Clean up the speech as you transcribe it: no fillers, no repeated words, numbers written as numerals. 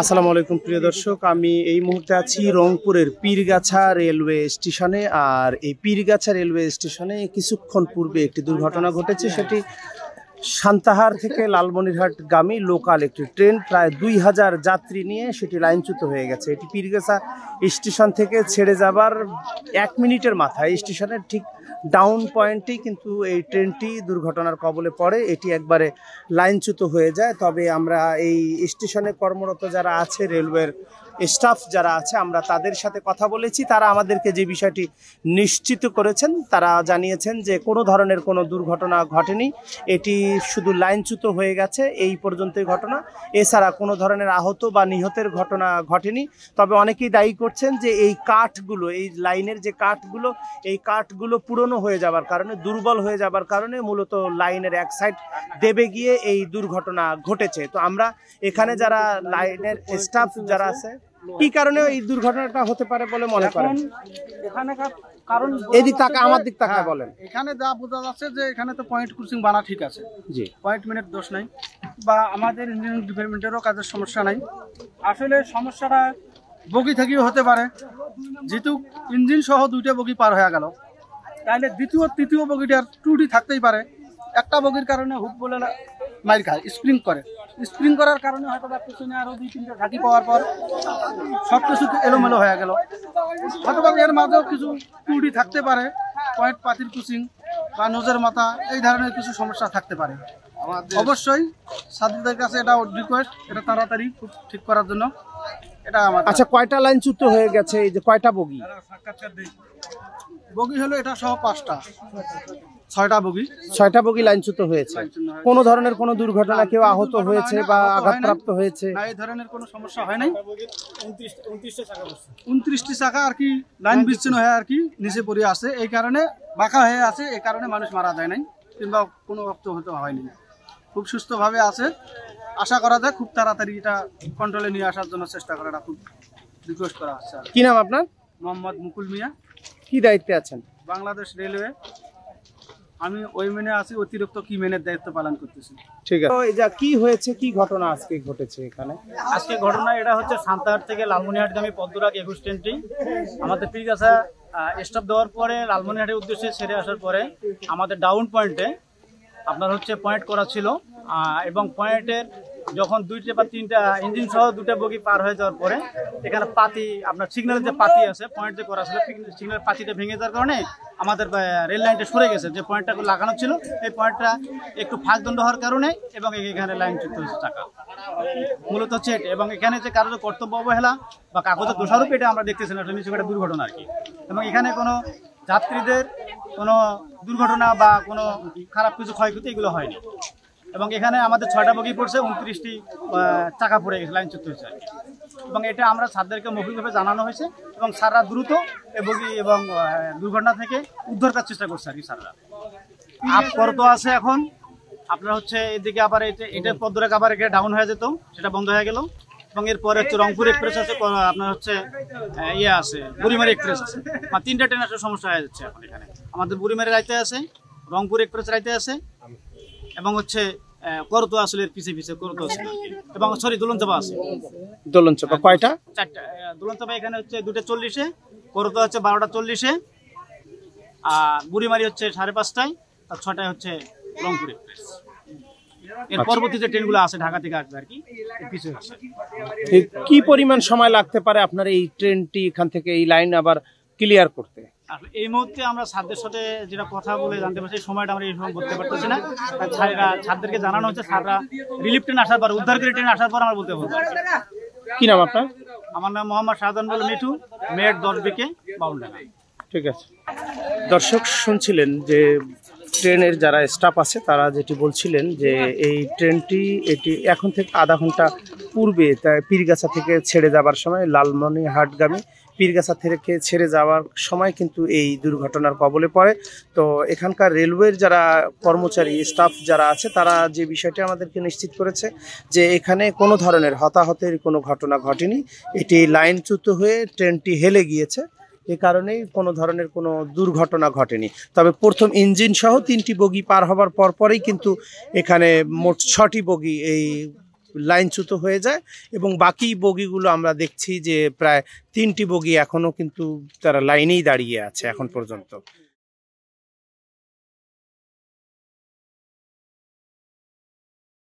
আসসালামু আলাইকুম প্রিয় দর্শক, আমি এই মুহূর্তে আছি রংপুরের পীরগাছা রেলওয়ে স্টেশনে। আর এই পীরগাছা রেলওয়ে স্টেশনে কিছুক্ষণ পূর্বে একটি দুর্ঘটনা ঘটেছে। সেটি সান্তাহার থেকে লালমনিরহাট গামী লোকাল একটি ট্রেন, প্রায় 2000 যাত্রী নিয়ে সেটি লাইনচ্যুত হয়ে গেছে। এটি পীরগাছা স্টেশন থেকে ছেড়ে যাবার 1 মিনিটের মাথায় স্টেশনের ঠিক ডাউন পয়েন্টেই কিন্তু এই ট্রেনটি দুর্ঘটনার কবলে পড়ে। এটি একবারে লাইনচ্যুত হয়ে যায়। তবে আমরা এই স্টেশনে কর্মরত যারা আছে, রেলওয়ের স্টাফ যারা আছে, আমরা তাদের সাথে কথা বলেছি। তারা আমাদেরকে যে বিষয়টি নিশ্চিত করেছেন, তারা জানিয়েছেন যে কোনো ধরনের কোনো দুর্ঘটনা ঘটেনি, এটি শুধু লাইনচ্যুত হয়ে গেছে, এই পর্যন্তই ঘটনা। এছাড়া কোনো ধরনের আহত বা নিহতের ঘটনা ঘটেনি। তবে অনেকেই দায়ী করছেন যে এই কাঠগুলো, এই লাইনের যে কাঠগুলো, এই কাঠগুলো পুরনো হয়ে যাবার কারণে, দুর্বল হয়ে যাবার কারণে মূলত লাইনের এক সাইড দেবে গিয়ে এই দুর্ঘটনা ঘটেছে। তো আমরা এখানে যারা লাইনের স্টাফ যারা আছে, কি কারণে এই দুর্ঘটনাটা হতে পারে বলে মনে করেন? এখানে কারণ এদিক তাকা, আমার দিক তাকায় বলেন। এখানে যা বোঝা যাচ্ছে যে এখানে তো পয়েন্ট ক্রসিং বানা ঠিক আছে, জি, পয়েন্ট মিনিট দোষ নাই, বা আমাদের ইঞ্জিনিয়ারিং ডিপার্টমেন্টেরও কাজের সমস্যা নাই। আসলে সমস্যাটা বগি থেকেও হতে পারে, যেহেতু ইঞ্জিন সহ 2টা বগি পার হয়ে গেল, তাহলে দ্বিতীয় তৃতীয় বগিটার ত্রুটি থাকতেই পারে। একটা বগির কারণে হুক বলে মাইর খায়, স্প্রিং করে, স্প্রিং করার কারণে হয়তো পিছনে আরো 2-3টা ঝাঁকি পাওয়ার পর সব কিছু এলোমেলো হয়ে গেল। হয়তো এর মাঝেও কিছু ত্রুটি থাকতে পারে, পয়েন্ট পাতির কুচিং বা নোজের মাথা, এই ধরনের কিছু সমস্যা থাকতে পারে। অবশ্যই ছাত্রীদের কাছে এটা রিকোয়েস্ট, এটা তাড়াতাড়ি খুব ঠিক করার জন্য। এটা আমার আচ্ছা, কয়টা লাইনচ্যুত হয়ে গেছে? এই যে কয়টা বগি? বগি হলো এটা সহ 5টা, 6টা বগি, 6টা বগি লাইনচ্যুত হয়েছে। কোনো ধরনের কোনো দুর্ঘটনা, কেউ আহত হয়েছে বা আঘাতপ্রাপ্ত হয়েছে? না, এই ধরনের কোনো সমস্যা হয় নাই। 29টি চাকা আর কি লাইন বিচ্ছিন্ন হয়ে আর কি নিচে পড়ে আছে, এই কারণে বাঁকা হয়ে আছে, এই কারণে মানুষ মারা যায় নাই কিংবা কোনো রক্ত হতে হয়নি, খুব সুস্থভাবে আছে। আশা করা যায় খুব তাড়াতাড়ি এটা কন্ট্রোলে নিয়ে আসার জন্য চেষ্টা করাটা খুব রিকোয়েস্ট করা হচ্ছে। কি নাম আপনার? মোহাম্মদ মুকুল মিয়া। কি দায়িত্বে আছেন? বাংলাদেশ রেলওয়ে, আমি ওই মেনে আছি, অতিরিক্ত কি মেনের দায়িত্ব পালন করতেছি। ঠিক আছে। এই যা কি হয়েছে, কি ঘটনা আজকে ঘটেছে এখানে? আজকে ঘটনা এটা হচ্ছে সান্তাহার থেকে লালমনিরহাটগামী পদ্মরাগ 21 ট্রেনটি আমাদের পীরগাছা স্টপ দেওয়ার পরে লালমনিরহাটের উদ্দেশ্যে ছেড়ে আসার পরে আমাদের ডাউন পয়েন্টে আপনার হচ্ছে পয়েন্ট করা ছিল, এবং পয়েন্টের যখন 2টা বা 3টা ইঞ্জিন সহ 2টা বগি পার হয়ে যাওয়ার পরে এখানে পাতি, আপনার সিগন্যালের যে পাতি আছে, পয়েন্ট যে করা ছিল, সিগন্যালের পাতিটা ভেঙে যাওয়ার কারণে আমাদের রেল লাইনটা সরে গেছে। যে পয়েন্টটা লাগানো ছিল, এই পয়েন্টটা একটু ফাঁকদণ্ড হওয়ার কারণে এবং এখানে লাইনচ্যুত হয়েছে টাকা, মূলত হচ্ছে এটা। এবং এখানে যে কারো কর্তব্য অবহেলা বা কাগজের দোষারোপ, এটা আমরা দেখতেছি না, এটা নিশ্চয়ই একটা দুর্ঘটনা আর কি। এবং এখানে কোনো যাত্রীদের কোনো দুর্ঘটনা বা কোনো খারাপ কিছু ক্ষয়ক্ষতি এগুলো হয়নি। এবং এখানে আমাদের 6টা বগি পড়ছে, 29টি চাকা পড়ে গেছে, লাইনচ্যুত হয়েছে। এবং এটা আমরা স্যারদেরকে মৌখিকভাবে জানানো হয়েছে এবং স্যাররা দ্রুত এই বগি এবং দুর্ঘটনা থেকে উদ্ধার করার চেষ্টা করছে আর কি। স্যাররা করতো আছে এখন আপনার হচ্ছে এদিকে আবার এটা পদ্মরাগ আবার এখানে ডাউন হয়ে যেত, সেটা বন্ধ হয়ে গেল। এবং এরপরে হচ্ছে রংপুর এক্সপ্রেস আছে, আপনার হচ্ছে ইয়ে আছে বুড়িমারি এক্সপ্রেস আছে, 3টা ট্রেন আসলে সমস্যা হয়ে যাচ্ছে এখন। এখানে আমাদের বুড়িমারি রাইতে আছে, রংপুর এক্সপ্রেস রাইতে আছে, এবং হচ্ছে করতো আসলে পিছে পিছে করতো আছে, এবং সরি দোলনচাপা আছে। দোলনচাপা কয়টা? 4টা। দোলনচাপা এখানে হচ্ছে 2টা 40-এ, করতো হচ্ছে 12টা 40-এ, আর বুড়িমারি হচ্ছে 5:30টায়, আর 6টায় হচ্ছে রংপুর এক্সপ্রেস। এর পরবর্তী যে ট্রেনগুলো আছে ঢাকা থেকে আসবে আর কি, পিছিয়ে আছে। কি পরিমাণ সময় লাগতে পারে আপনার এই ট্রেনটি এখান থেকে এই লাইন আবার ক্লিয়ার করতে? এই মুহূর্তে আমরা ছাত্রদের সাথে যেটা কথা বলে জানতে পারছি, সময়টা আমরা এই সময় বলতে পারতেছি না। ছাত্রদেরকে জানানো হচ্ছে, ছাত্ররা রিলিফ ট্রেন আসার পর, উদ্ধারকারী ট্রেন আসার পর আমরা বলতে পারবো। কি নাম আপনার? আমার নাম মোহাম্মদ শাহজাহান বল মিঠু, মেট 10 বিকে 52 টাকা। ঠিক আছে। দর্শক শুনছিলেন যে ট্রেনের যারা স্টাফ আছে তারা যেটি বলছিলেন যে এই ট্রেনটি এটি এখন থেকে আধা ঘন্টা পূর্বে পীরগাছা থেকে ছেড়ে যাবার সময়, লালমনিরহাটগামী পীরগাছা থেকে ছেড়ে যাওয়ার সময় কিন্তু এই দুর্ঘটনার কবলে পড়ে। তো এখানকার রেলওয়ের যারা কর্মচারী স্টাফ যারা আছে, তারা যে বিষয়টি আমাদেরকে নিশ্চিত করেছে যে এখানে কোনো ধরনের হতাহতের কোনো ঘটনা ঘটেনি, এটি লাইনচ্যুত হয়ে ট্রেনটি হেলে গিয়েছে, এ কারণেই কোনো ধরনের কোনো দুর্ঘটনা ঘটেনি। তবে প্রথম ইঞ্জিন সহ 3টি বগি পার হবার পরেই কিন্তু এখানে মোট 6টি বগি এই লাইনচ্যুত হয়ে যায় এবং বাকি বগিগুলো আমরা দেখছি যে প্রায় 3টি বগি এখনও কিন্তু তারা লাইনেই দাঁড়িয়ে আছে এখন পর্যন্ত।